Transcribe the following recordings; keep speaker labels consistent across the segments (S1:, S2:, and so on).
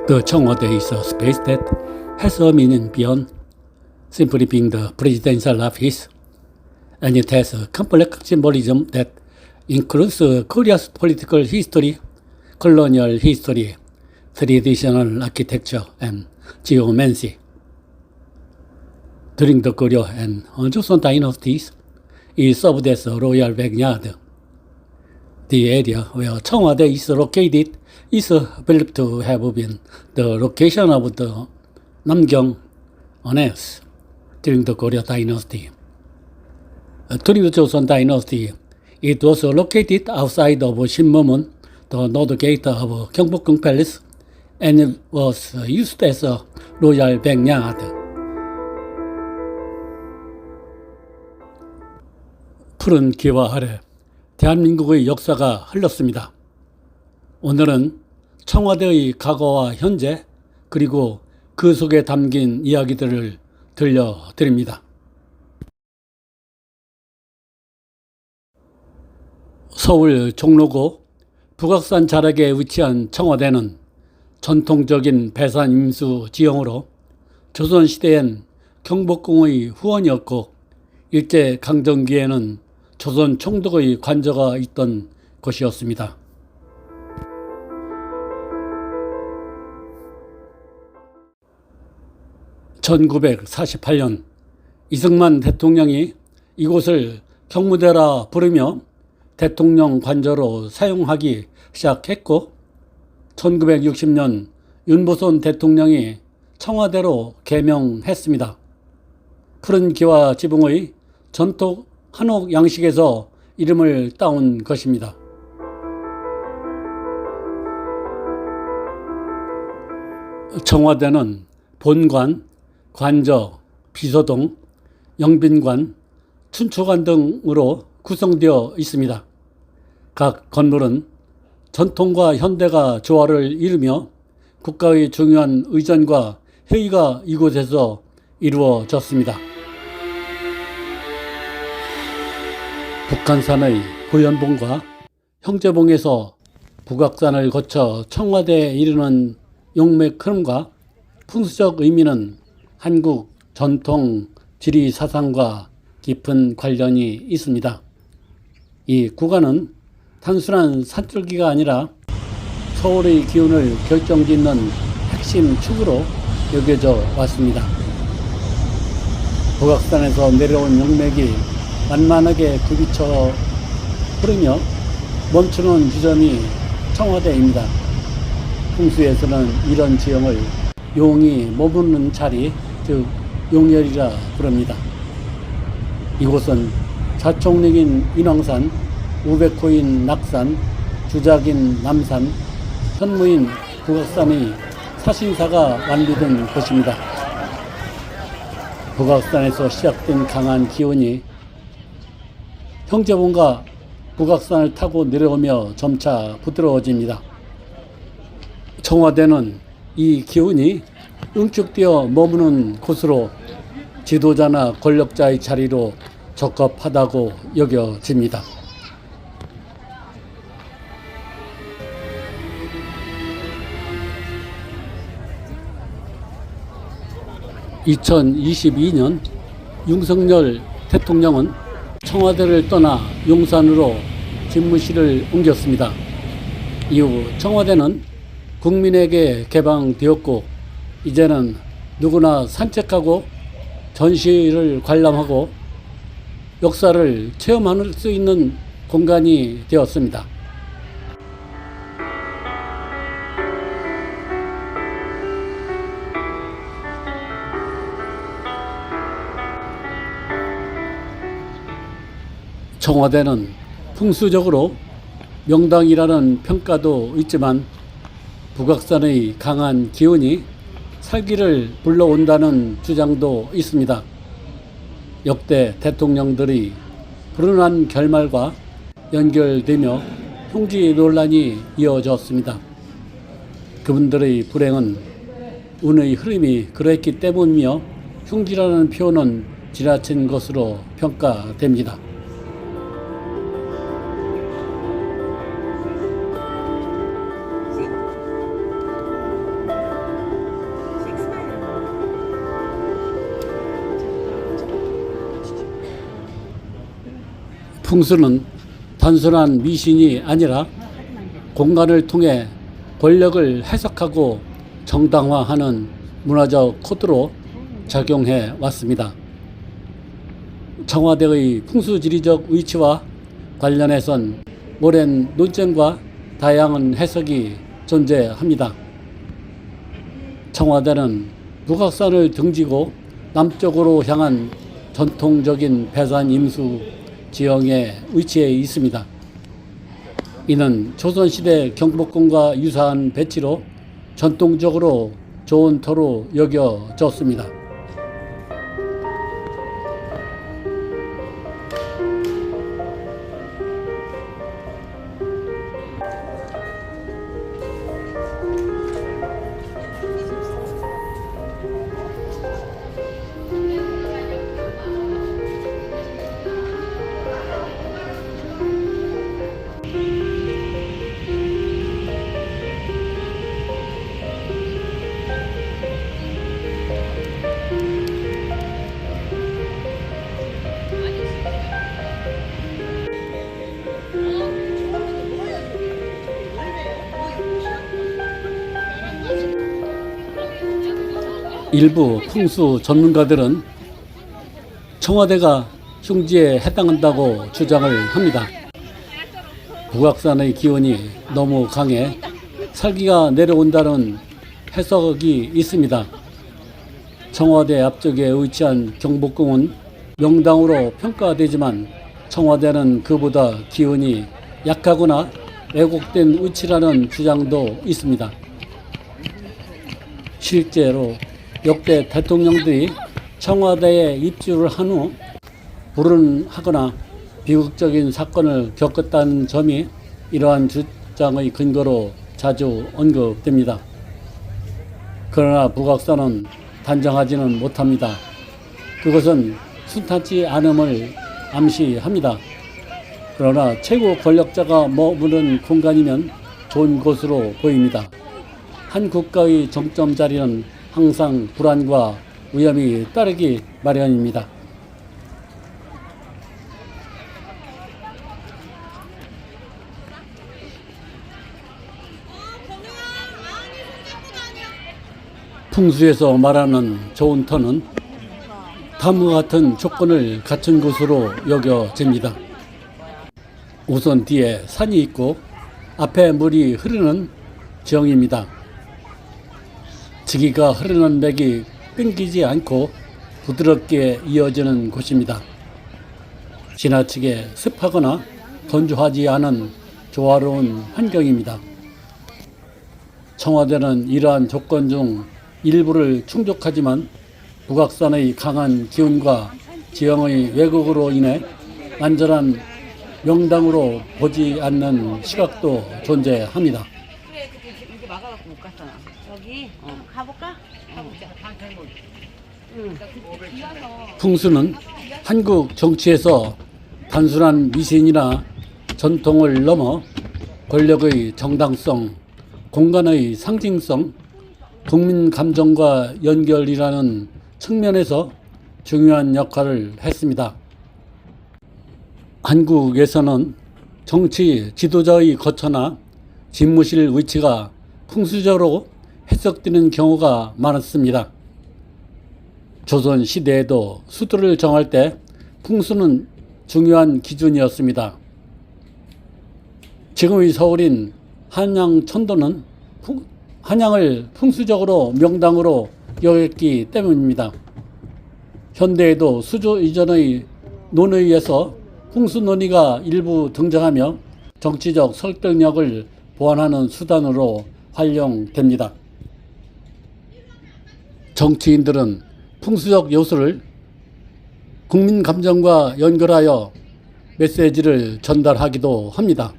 S1: The Chongwade is a space that has a meaning beyond simply being the presidential office, and it has a complex symbolism that includes Korea's political history, colonial history, traditional architecture, and geomancy. During the Goryeo and Joseon dynasties, it served as a royal backyard. The area where Chongwade is located is believed to have been the location of the Namgyong Annex during the Goryeo dynasty. During the Joseon dynasty, it was located outside of Sinmumon, the north gate of Gyeongbokgung Palace, and it was used as a royal backyard. 푸른 기와 아래 대한민국의 역사가 흘렀습니다. 오늘은 청와대의 과거와 현재 그리고 그 속에 담긴 이야기들을 들려드립니다. 서울 종로구 북악산 자락에 위치한 청와대는 전통적인 배산 임수 지형으로 조선시대엔 경복궁의 후원이었고 일제강점기에는 조선 총독의 관저가 있던 곳이었습니다. (1948년) 이승만 대통령이 이곳을 경무대라 부르며 대통령 관저로 사용하기 시작했고 1960년 윤보선 대통령이 청와대로 개명했습니다. 푸른 기와 지붕의 전통 한옥 양식에서 이름을 따온 것입니다. 청와대는 본관, 관저, 비서동, 영빈관, 춘추관 등으로 구성되어 있습니다. 각 건물은 전통과 현대가 조화를 이루며 국가의 중요한 의전과 회의가 이곳에서 이루어졌습니다. 북한산의 고연봉과 형제봉에서 북악산을 거쳐 청와대에 이르는 용맥 흐름과 풍수적 의미는 한국 전통 지리 사상과 깊은 관련이 있습니다. 이 구간은 단순한 산줄기가 아니라 서울의 기운을 결정짓는 핵심 축으로 여겨져 왔습니다. 북악산에서 내려온 용맥이 만만하게 굴비쳐 흐르며 멈추는 지점이 청와대입니다. 풍수에서는 이런 지형을 용이 머무는 자리, 즉 용열이라 부릅니다. 이곳은 자총릭인 인왕산, 우백호인 낙산, 주작인 남산, 현무인 북악산의 사신사가 완비된 곳입니다. 북악산에서 시작된 강한 기운이 형제봉과 북악산을 타고 내려오며 점차 부드러워집니다. 청와대는 이 기운이 응축되어 머무는 곳으로 지도자나 권력자의 자리로 적합하다고 여겨집니다. (2022년) 윤석열 대통령은 청와대를 떠나 용산으로 집무실을 옮겼습니다. 이후 청와대는 국민에게 개방되었고 이제는 누구나 산책하고 전시를 관람하고 역사를 체험할 수 있는 공간이 되었습니다. 청와대는 풍수적으로 명당이라는 평가도 있지만 북악산의 강한 기운이 살기를 불러온다는 주장도 있습니다. 역대 대통령들이 불운한 결말과 연결되며 흉지 논란이 이어졌습니다. 그분들의 불행은 운의 흐름이 그랬기 때문이며 흉지라는 표현은 지나친 것으로 평가됩니다. 풍수는 단순한 미신이 아니라 공간을 통해 권력을 해석하고 정당화하는 문화적 코드로 작용해 왔습니다. 청와대의 풍수지리적 위치와 관련해선 오랜 논쟁과 다양한 해석이 존재합니다. 청와대는 북악산을 등지고 남쪽으로 향한 전통적인 배산 임수 지형에 위치해 있습니다. 이는 조선시대 경복궁과 유사한 배치로 전통적으로 좋은 터로 여겨졌습니다. 일부 풍수 전문가들은 청와대가 흉지에 해당한다고 주장을 합니다. 북악산의 기운이 너무 강해 살기가 내려온다는 해석이 있습니다. 청와대 앞쪽에 위치한 경복궁은 명당으로 평가되지만 청와대는 그보다 기운이 약하거나 왜곡된 위치라는 주장도 있습니다. 실제로 역대 대통령들이 청와대에 입주를 한 후 불운하거나 비극적인 사건을 겪었다는 점이 이러한 주장의 근거로 자주 언급됩니다. 그러나 북악산은 단정하지는 못합니다. 그것은 순탄치 않음을 암시합니다. 그러나 최고 권력자가 머무는 공간이면 좋은 곳으로 보입니다. 한 국가의 정점 자리는 항상 불안과 위험이 따르기 마련입니다. 풍수에서 말하는 좋은 터는 다음과 같은 조건을 갖춘 것으로 여겨집니다. 우선 뒤에 산이 있고 앞에 물이 흐르는 지형입니다. 지기가 흐르는 맥이 끊기지 않고 부드럽게 이어지는 곳입니다. 지나치게 습하거나 건조하지 않은 조화로운 환경입니다. 청와대는 이러한 조건 중 일부를 충족하지만 북악산의 강한 기운과 지형의 왜곡으로 인해 완전한 명당으로 보지 않는 시각도 존재합니다.
S2: 그래, 이렇게 막아갖고 못 갔잖아. 여기 가볼까?
S1: 풍수는 한국 정치에서 단순한 미신이나 전통을 넘어 권력의 정당성, 공간의 상징성, 국민 감정과 연결이라는 측면에서 중요한 역할을 했습니다. 한국에서는 정치 지도자의 거처나 집무실 위치가 풍수적으로 해석되는 경우가 많았습니다. 조선 시대에도 수도를 정할 때 풍수는 중요한 기준이었습니다. 지금의 서울인 한양 천도는 한양을 풍수적으로 명당으로 여겼기 때문입니다. 현대에도 수조 이전의 논의에서 풍수 논의가 일부 등장하며 정치적 설득력을 보완하는 수단으로 활용됩니다. 정치인들은 풍수적 요소를 국민 감정과 연결하여 메시지를 전달하기도 합니다.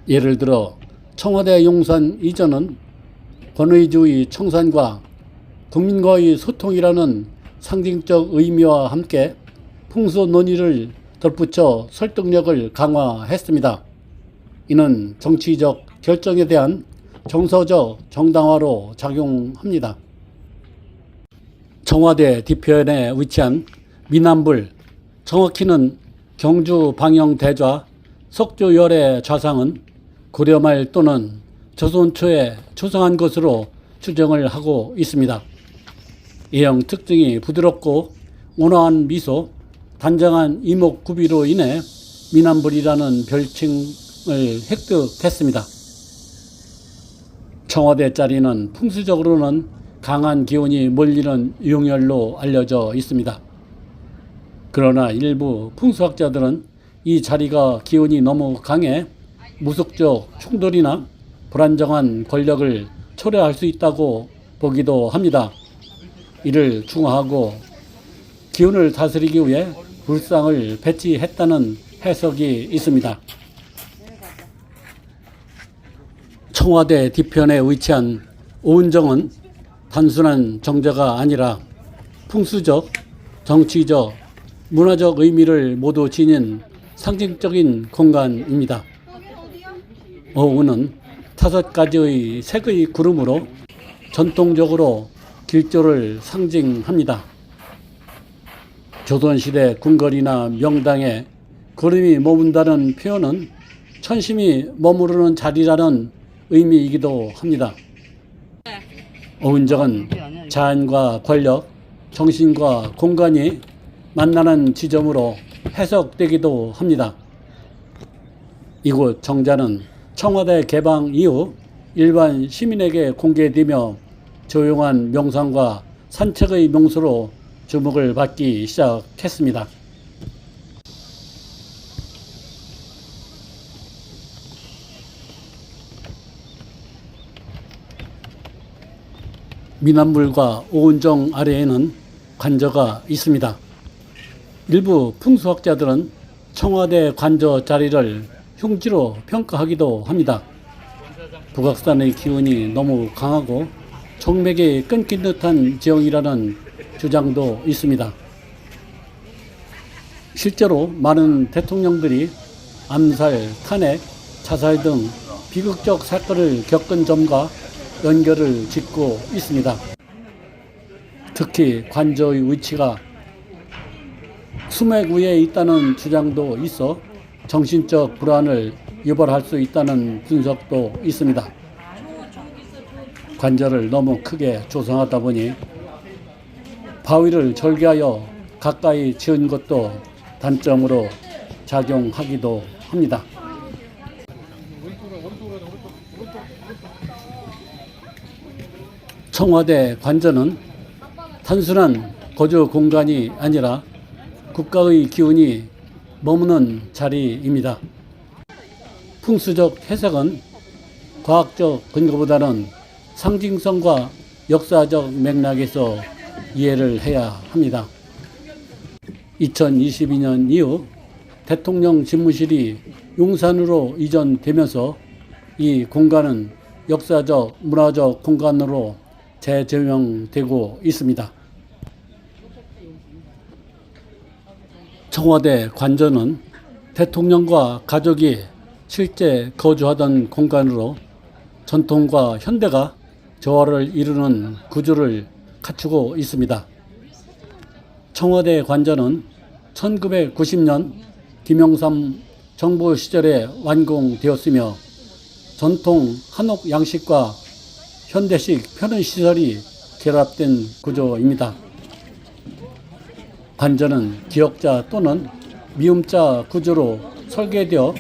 S1: 예를 들어 청와대 용산 이전은 권위주의 청산과 국민과의 소통이라는 상징적 의미와 함께 풍수 논의를 덧붙여 설득력을 강화했습니다. 이는 정치적 결정에 대한 정서적 정당화로 작용합니다. 청와대 뒤편에 위치한 미남불, 정확히는 경주 방영대좌 석조열의 좌상은 고려말 또는 조선 초에 조성한 것으로 추정을 하고 있습니다. 예형 특징이 부드럽고 온화한 미소, 단정한 이목구비로 인해 미남불이라는 별칭을 획득했습니다. 청와대 자리는 풍수적으로는 강한 기운이 몰리는 용열로 알려져 있습니다. 그러나 일부 풍수학자들은 이 자리가 기운이 너무 강해 무속적 충돌이나 불안정한 권력을 초래할 수 있다고 보기도 합니다. 이를 중화하고 기운을 다스리기 위해 불상을 배치했다는 해석이 있습니다. 청와대 뒤편에 위치한 오은정은 단순한 정자가 아니라 풍수적, 정치적, 문화적 의미를 모두 지닌 상징적인 공간입니다. 오은은 5가지의 색의 구름으로 전통적으로 길조를 상징합니다. 조선시대 궁궐이나 명당에 구름이 머문다는 표현은 천심이 머무르는 자리라는 의미이기도 합니다. 오은정은 자연과 권력, 정신과 공간이 만나는 지점으로 해석되기도 합니다. 이곳 정자는 청와대 개방 이후 일반 시민에게 공개되며 조용한 명상과 산책의 명소로 주목을 받기 시작했습니다. 미남불과 오은정 아래에는 관저가 있습니다. 일부 풍수학자들은 청와대 관저 자리를 흉지로 평가하기도 합니다. 북악산의 기운이 너무 강하고 정맥이 끊긴 듯한 지형이라는 주장도 있습니다. 실제로 많은 대통령들이 암살, 탄핵, 자살 등 비극적 사건을 겪은 점과 연결을 짓고 있습니다. 특히 관저의 위치가 수맥 위에 있다는 주장도 있어 정신적 불안을 유발할 수 있다는 분석도 있습니다. 관저를 너무 크게 조성하다 보니 바위를 절개하여 가까이 지은 것도 단점으로 작용하기도 합니다. 청와대 관저는 단순한 거주 공간이 아니라 국가의 기운이 머무는 자리입니다. 풍수적 해석은 과학적 근거보다는 상징성과 역사적 맥락에서 이해를 해야 합니다. 2022년 이후 대통령 집무실이 용산으로 이전되면서 이 공간은 역사적, 문화적 공간으로 재조명되고 있습니다. 청와대 관저는 대통령과 가족이 실제 거주하던 공간으로 전통과 현대가 조화를 이루는 구조를 갖추고 있습니다. 청와대 관저는 1990년 김영삼 정부 시절에 완공되었으며 전통 한옥 양식과 현대식 편의시설이 결합된 구조입니다. 관저는 기역자 또는 미음자 구조로 설계되어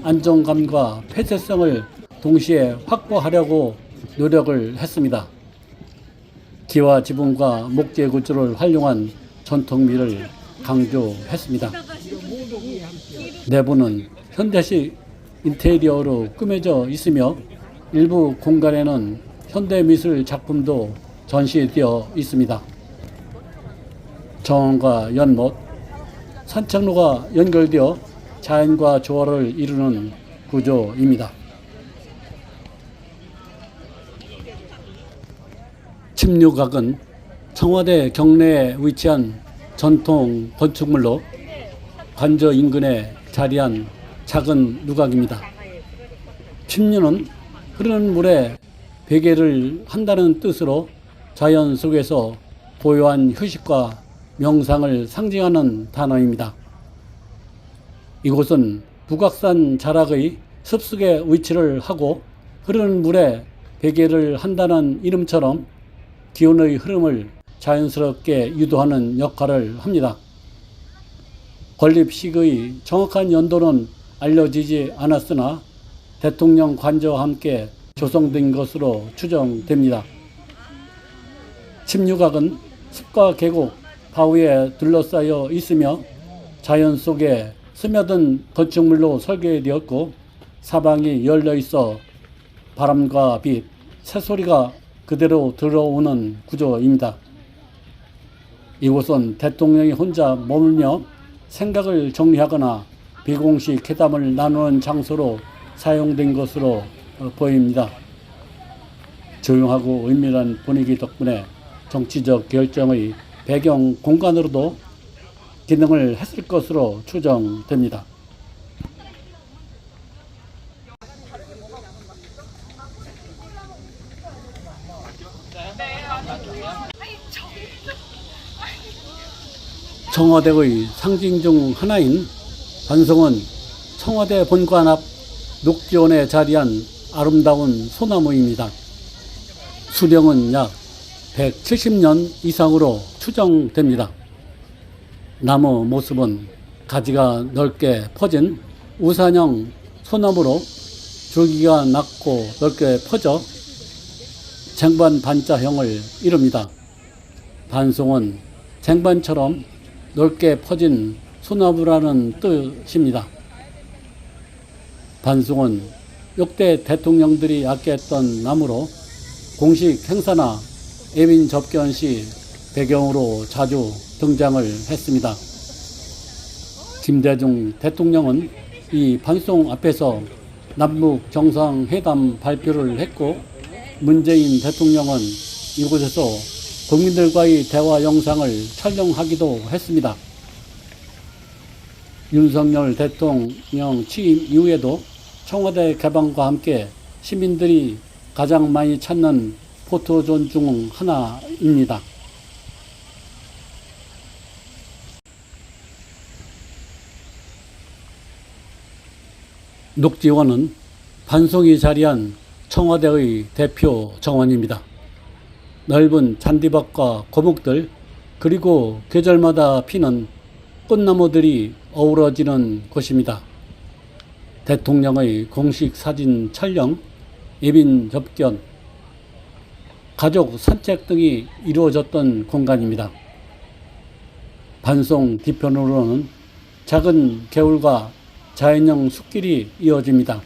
S1: 안정감과 폐쇄성을 동시에 확보하려고 노력을 했습니다. 기와 지붕과 목재 구조를 활용한 전통미를 강조했습니다. 내부는 현대식 인테리어로 꾸며져 있으며 일부 공간에는 현대미술 작품도 전시되어 있습니다. 정원과 연못, 산책로가 연결되어 자연과 조화를 이루는 구조입니다. 침류각은 청와대 경내에 위치한 전통 건축물로 관저 인근에 자리한 작은 누각입니다. 침류는 흐르는 물에 베개를 한다는 뜻으로 자연 속에서 고요한 휴식과 명상을 상징하는 단어입니다. 이곳은 북악산 자락의 습속에 위치를 하고 흐르는 물에 베개를 한다는 이름처럼 기온의 흐름을 자연스럽게 유도하는 역할을 합니다. 건립식의 정확한 연도는 알려지지 않았으나 대통령 관저와 함께 조성된 것으로 추정됩니다. 침류각은 숲과 계곡, 바위에 둘러싸여 있으며 자연 속에 스며든 건축물로 설계되었고 사방이 열려 있어 바람과 빛, 새소리가 그대로 들어오는 구조입니다. 이곳은 대통령이 혼자 머물며 생각을 정리하거나 비공식 회담을 나누는 장소로 사용된 것으로 보입니다. 조용하고 은밀한 분위기 덕분에 정치적 결정의 배경 공간으로도 기능을 했을 것으로 추정됩니다. 청와대의 상징 중 하나인 반송은 청와대 본관 앞 녹지원에 자리한 아름다운 소나무입니다. 수령은 약 170년 이상으로 추정됩니다. 나무 모습은 가지가 넓게 퍼진 우산형 소나무로 줄기가 낮고 넓게 퍼져 쟁반 반자형을 이룹니다. 반송은 쟁반처럼 넓게 퍼진 소나무라는 뜻입니다. 반송은 역대 대통령들이 아꼈던 나무로 공식 행사나 예민 접견 시 배경으로 자주 등장을 했습니다. 김대중 대통령은 이 반송 앞에서 남북 정상회담 발표를 했고 문재인 대통령은 이곳에서 국민들과의 대화 영상을 촬영하기도 했습니다. 윤석열 대통령 취임 이후에도 청와대 개방과 함께 시민들이 가장 많이 찾는 포토존 중 하나입니다. 녹지원은 반송이 자리한 청와대의 대표 정원입니다. 넓은 잔디밭과 고목들 그리고 계절마다 피는 꽃나무들이 어우러지는 곳입니다. 대통령의 공식 사진 촬영, 예빈 접견, 가족 산책 등이 이루어졌던 공간입니다. 반송 뒤편으로는 작은 개울과 자연형 숲길이 이어집니다.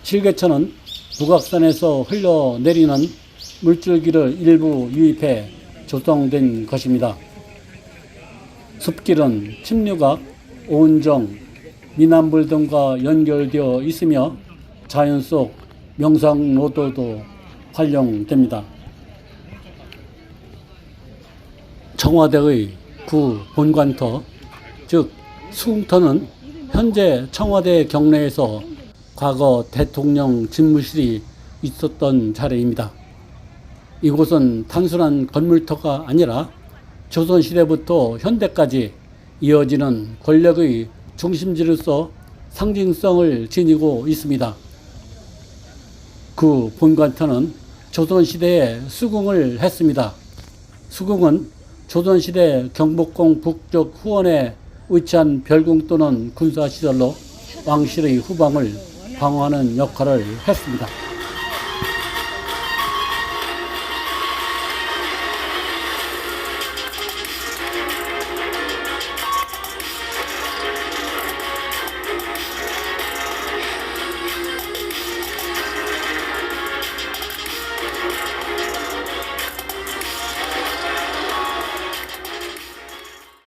S1: 실개천은 북악산에서 흘러내리는 물줄기를 일부 유입해 조성된 것입니다. 숲길은 침류각, 오은정, 미남불 등과 연결되어 있으며 자연 속 명상로도도 활용됩니다. 청와대의 구 본관터, 즉 수궁터는 현재 청와대 경내에서 과거 대통령 집무실이 있었던 자리입니다. 이곳은 단순한 건물터가 아니라 조선시대부터 현대까지 이어지는 권력의 중심지로서 상징성을 지니고 있습니다. 그 본관터는 조선시대에 수궁을 했습니다. 수궁은 조선시대 경복궁 북쪽 후원에 위치한 별궁 또는 군사시설로 왕실의 후방을 방어하는 역할을 했습니다.